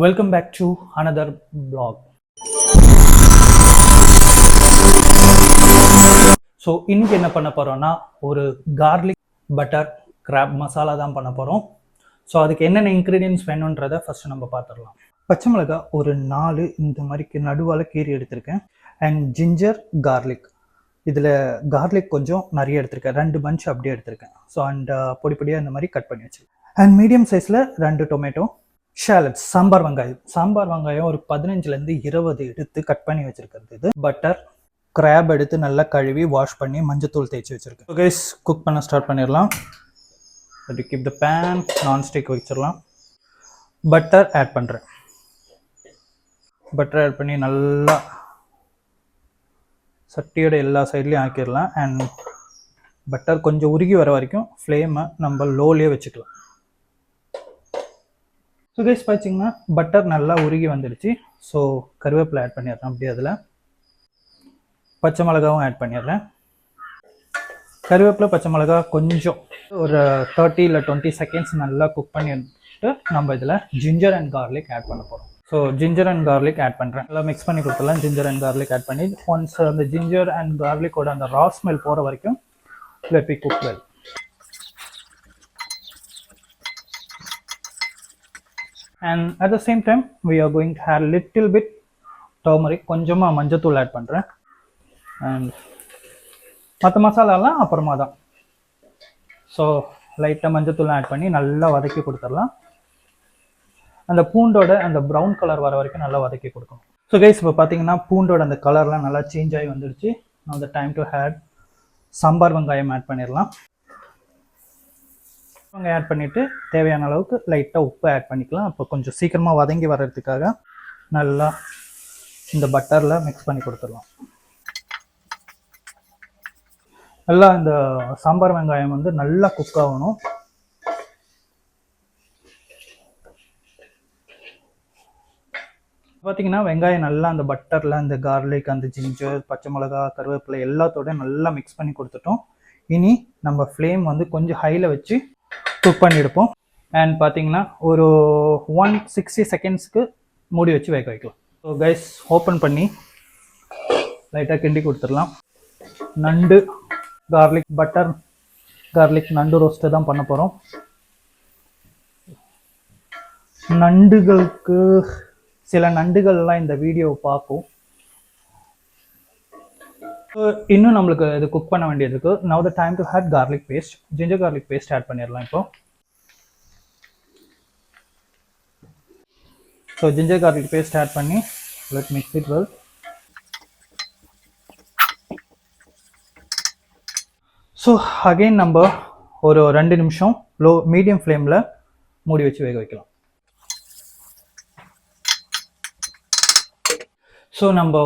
Welcome back to another blog. So இன்னைக்கு என்ன பண்ண போகிறோம்னா ஒரு கார்லிக் பட்டர் கிராப் மசாலா தான் பண்ண போகிறோம். ஸோ அதுக்கு என்னென்ன இன்க்ரீடியன்ஸ் வேணுன்றதை ஃபஸ்ட்டு நம்ம பார்த்துடலாம். பச்சை மிளகா ஒரு 4 இந்த மாதிரி நடுவால் கீறி எடுத்திருக்கேன். அண்ட் ஜிஞ்சர் கார்லிக், இதில் கார்லிக் கொஞ்சம் நிறைய எடுத்திருக்கேன், 2 பஞ்ச் அப்படியே எடுத்திருக்கேன். ஸோ அண்ட் பொடி பொடியாக இந்த மாதிரி கட் பண்ணி வச்சுருக்கேன். அண்ட் மீடியம் சைஸில் 2 டொமேட்டோ, ஷாலட்ஸ், சாம்பார் வெங்காயம் ஒரு 15லேருந்து 20 எடுத்து கட் பண்ணி வச்சுருக்கிறது. இது பட்டர், கிராப் எடுத்து நல்லா கழுவி வாஷ் பண்ணி மஞ்சத்தூள் தேய்ச்சி வச்சுருக்கேன். ஸோ கைஸ் குக் பண்ண ஸ்டார்ட் பண்ணிடலாம். கீப் த பேன் நான்ஸ்டிக் வச்சிடலாம். பட்டர் ஆட் பண்ணுறேன். பட்டர் ஆட் பண்ணி நல்லா சட்டியோட எல்லா சைட்லேயும் ஆக்கிடலாம். அண்ட் பட்டர் கொஞ்சம் உருகி வர வரைக்கும் ஃப்ளேமை நம்ம லோலேயே வச்சுக்கலாம். ஸோ கைஸ் பார்த்தீங்கன்னா பட்டர் நல்லா உருகி வந்துடுச்சு. ஸோ கருவேப்பிலை ஆட் பண்ணிடுறேன். அப்படியே அதில் பச்சை மிளகாவும் ஆட் பண்ணிடுறேன். கருவேப்பிலை பச்சை மிளகா கொஞ்சம் ஒரு 30 இல்லை 20 செகண்ட்ஸ் நல்லா குக் பண்ணிட்டு நம்ம இதில் ஜிஞ்சர் அண்ட் கார்லிக் ஆட் பண்ண போகிறோம். So ginger and garlic add பண்ணுறேன். நல்லா மிக்ஸ் பண்ணி கொடுத்துடலாம். ஜிஞ்சர் அண்ட் கார்லிக் ஆட் பண்ணி ஒன்ஸ் அந்த ஜிஞ்சர் அண்ட் கார்லிக்கோட அந்த ரா ஸ்மெல் போகிற வரைக்கும் let me cook well. And at the same time we are going to add little bit turmeric, கொஞ்சமாக மஞ்சத்தூள் ஆட் பண்ணுறேன். அண்ட் மற்ற மசாலாலாம் அப்புறமா தான். ஸோ லைட்டாக மஞ்சத்தூள் ஆட் பண்ணி நல்லா வதக்கி கொடுத்துடலாம். அந்த பூண்டோட அந்த ப்ரௌன் கலர் வர வரைக்கும் நல்லா வதக்கி கொடுக்கணும். ஸோ கைஸ் இப்போ பார்த்தீங்கன்னா பூண்டோட அந்த கலர்லாம் நல்லா சேஞ்ச் ஆகி வந்துடுச்சு. now the time to add sambar வெங்காயம் ஆட் பண்ணிடலாம். வெங்காயம் ஆட் பண்ணிவிட்டு தேவையான அளவுக்கு லைட்டாக உப்பு ஆட் பண்ணிக்கலாம். அப்போ கொஞ்சம் சீக்கிரமாக வதங்கி வர்றதுக்காக நல்லா இந்த பட்டரில் மிக்ஸ் பண்ணி கொடுத்துடலாம். நல்லா இந்த சாம்பார் வெங்காயம் வந்து நல்லா குக் ஆகணும். பார்த்தீங்கன்னா வெங்காயம் நல்லா அந்த பட்டரில் அந்த கார்லிக், அந்த ஜிஞ்சர், பச்சை மிளகா, கருவேப்பிலை எல்லாத்தோட நல்லா மிக்ஸ் பண்ணி கொடுத்துட்டோம். இனி நம்ம ஃப்ளேம் வந்து கொஞ்சம் ஹையில் வச்சு குக் பண்ணி எடுப்போம். அண்ட் பார்த்தீங்கன்னா ஒரு 160 செகண்ட்ஸ்க்கு மூடி வச்சு வேக வைக்கலாம். ஸோ கைஸ் ஓப்பன் பண்ணி லைட்டாக கிண்டி கொடுத்துடலாம். நண்டு கார்லிக் பட்டர் கார்லிக் நண்டு ரோஸ்ட்டு தான் பண்ண போகிறோம். நண்டுகளுக்கு சில நண்டுகள்லாம் இந்த வீடியோவை பார்க்கும். இன்னும் நம்மளுக்கு இது குக் பண்ண வேண்டியது இருக்கு. now the time to add garlic paste, ginger garlic paste add பண்ணிடலாம். இப்போ ஸோ ginger garlic paste ஆட் பண்ணி let mix it well. So again நம்ம ஒரு 2 நிமிஷம் மீடியம் ஃப்ளேமில் மூடி வச்சு வேக வைக்கலாம். ஸோ நம்ம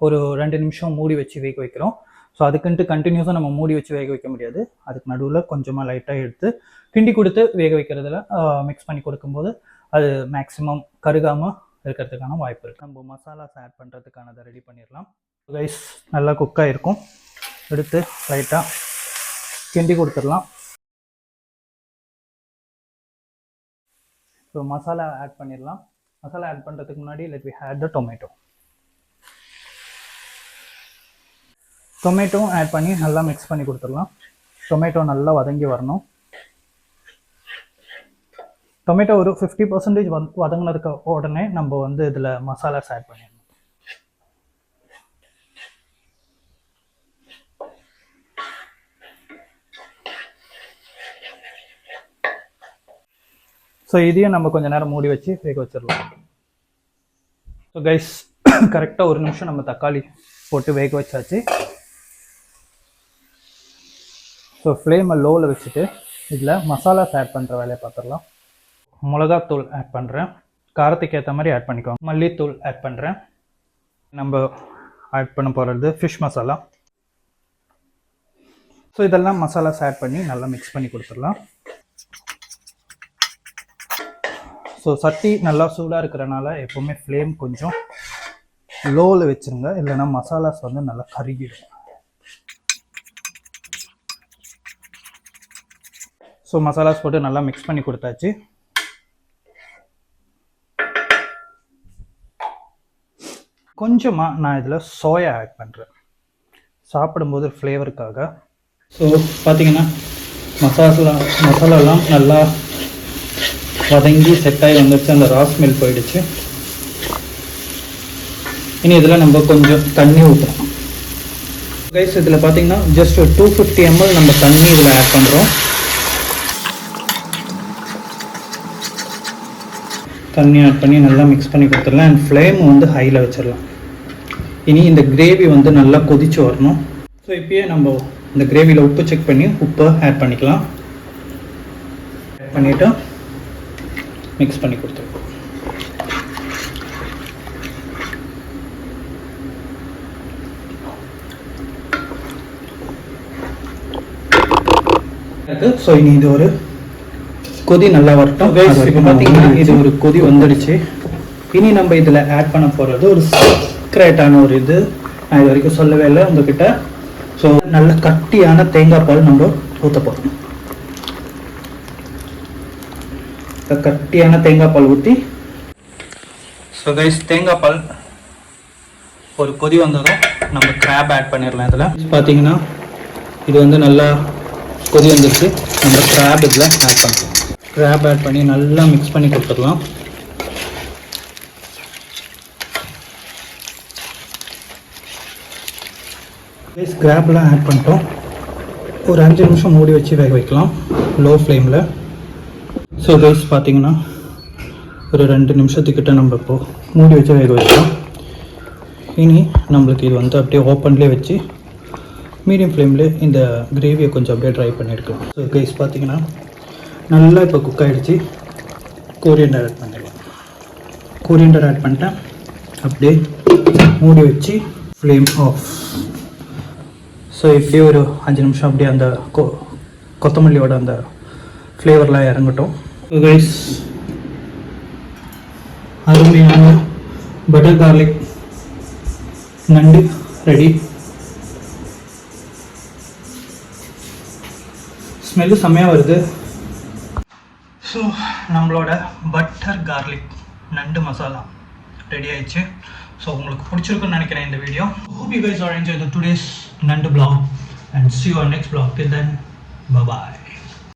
ஒரு 2 நிமிஷம் மூடி வச்சு வேக வைக்கிறோம். ஸோ அதுக்குன்ட்டு கண்டினியூஸாக நம்ம மூடி வச்சு வேக வைக்க முடியாது. அதுக்கு நடுவில் கொஞ்சமாக லைட்டாக எடுத்து கிண்டி கொடுத்து வேக வைக்கிறதுல மிக்ஸ் பண்ணி கொடுக்கும்போது அது மேக்ஸிமம் கருகாமல் இருக்கிறதுக்கான வாய்ப்பு இருக்குது. நம்ம மசாலாஸ் ஆட் பண்ணுறதுக்கானதை ரெடி பண்ணிடலாம். ரைஸ் நல்லா குக்காக இருக்கும். எடுத்து லைட்டாக கிண்டி கொடுத்துடலாம். ஸோ மசாலா ஆட் பண்ணிடலாம். மசாலா ஆட் பண்ணுறதுக்கு முன்னாடி let we add the tomato. Tomato add பண்ணி நல்லா மிக்ஸ் பண்ணி கொடுத்துடலாம். டொமேட்டோ நல்லா வதங்கி வரணும். டொமேட்டோ ஒரு 50% வதங்கினதுக்கு உடனே நம்ம வந்து இதில் மசாலாஸ் ஆட் பண்ணிடணும். ஸோ இதையும் நம்ம கொஞ்சம் நேரம் மூடி வச்சு வேக வச்சிடலாம். ஸோ கைஸ் கரெக்டாக 1 நிமிஷம் நம்ம தக்காளி போட்டு வேக வச்சாச்சு. ஸோ ஃப்ளேமை லோவில் வச்சுட்டு இதில் மசாலாஸ் ஆட் பண்ணுற வேலையை பார்த்துடலாம். மிளகாத்தூள் ஆட் பண்ணுறேன். காரத்துக்கு ஏற்ற மாதிரி ஆட் பண்ணிக்கோங்க. மல்லித்தூள் ஆட் பண்ணுறேன். நம்ம ஆட் பண்ண போகிறது ஃபிஷ் மசாலா. ஸோ இதெல்லாம் மசாலாஸ் ஆட் பண்ணி நல்லா மிக்ஸ் பண்ணி கொடுத்துடலாம். ஸோ சட்டி நல்லா சூடாக இருக்கிறனால எப்போவுமே ஃப்ளேம் கொஞ்சம் லோவில் வச்சுருங்க, இல்லைன்னா மசாலாஸ் வந்து நல்லா கருகிடும். ஸோ மசாலாஸ் போட்டு நல்லா மிக்ஸ் பண்ணி கொடுத்தாச்சு. கொஞ்சமாக நான் இதில் சோயா ஆட் பண்ணுறேன் சாப்பிடும்போது ஃப்ளேவருக்காக. ஸோ பார்த்தீங்கன்னா மசாலாலாம் நல்லா வதங்கி செட் ஆகி வந்துடுச்சு, அந்த ரா ஸ்மெல் போயிடுச்சு. இனி இதில் நம்ம கொஞ்சம் தண்ணி ஊற்றுறோம் கைஸ். இதில் பார்த்தீங்கன்னா ஜஸ்ட் ஒரு 250 ml நம்ம தண்ணி இதில் ஆட் பண்ணுறோம். தண்ணி ஆட் பண்ணி நல்லா மிக்ஸ் பண்ணி கொடுத்துடலாம். அண்ட் ஃப்ளேம் வந்து ஹையில் வச்சிடலாம். இனி இந்த கிரேவி வந்து நல்லா கொதிச்சு வரணும். ஸோ இப்போயே நம்ம இந்த கிரேவியில் உப்பு செக் பண்ணி உப்பை ஆட் பண்ணிக்கலாம். ஆட் பண்ணிவிட்டு மிக்ஸ் பண்ணி கொடுத்துருக்கோம். ஸோ இனி இது ஒரு கொதி நல்லா வரட்டும். இப்போ பார்த்தீங்கன்னா இது ஒரு கொதி வந்துடுச்சு. இனி நம்ம இதில் ஆட் பண்ண போகிறது ஒரு சீக்ரெட்டான ஒரு இது நான் இது வரைக்கும் சொல்லவே இல்லை உங்ககிட்ட. ஸோ நல்ல கட்டியான தேங்காய் பால் நம்ம ஊற்ற போகிறோம். கட்டியான தேங்காய் பால் ஊற்றி, ஸோ கைஸ் தேங்காய் பால் ஒரு கொதி வந்ததும் நம்ம கிராப் ஆட் பண்ணிடலாம். இதில் பார்த்தீங்கன்னா இது வந்து நல்லா கொதி வந்துருச்சு. நம்ம கிராப் இதில் ஆட் பண்ணலாம். கிராப் ஆட் பண்ணி நல்லா மிக்ஸ் பண்ணி கொடுத்துடலாம். கைஸ் கிராப்லாம் ஆட் பண்ணிட்டோம். ஒரு 5 நிமிஷம் மூடி வச்சு வேக வைக்கலாம் லோ ஃப்ளேமில். ஸோ கைஸ் பார்த்தீங்கன்னா ஒரு 2 நிமிஷத்துக்கிட்ட நம்ம இப்போது மூடி வச்சு வேக வைக்கலாம். இனி நம்மளுக்கு இது வந்து அப்படியே ஓப்பன்லேயே வச்சு மீடியம் ஃப்ளேமில் இந்த கிரேவியை கொஞ்சம் அப்படியே ட்ரை பண்ணியிருக்கலாம். ஸோ கைஸ் பார்த்தீங்கன்னா நல்லா இப்போ குக் ஆகிடுச்சு. கோரியண்டர் ஆட் பண்ணிடலாம். கோரியண்டர் ஆட் பண்ணிட்டேன். அப்படியே மூடி வச்சு ஃப்ளேம் ஆஃப். ஸோ இப்படியே ஒரு 5 நிமிஷம் அப்படியே அந்த கொத்தமல்லியோட அந்த ஃப்ளேவர்லாம் இறங்கட்டும். ஸோ கைஸ் அருமையான பட்டர் கார்லிக் நண்டு ரெடி. ஸ்மெல்லு செம்மையாக வருது. ஸோ நம்மளோட பட்டர் கார்லிக் நண்டு மசாலா ரெடி ஆயிடுச்சு. ஸோ உங்களுக்கு பிடிச்சிருக்குன்னு நினைக்கிறேன் இந்த video. Hope you guys are enjoying the today's Nandu vlog and see you on next vlog. Till then, bye bye.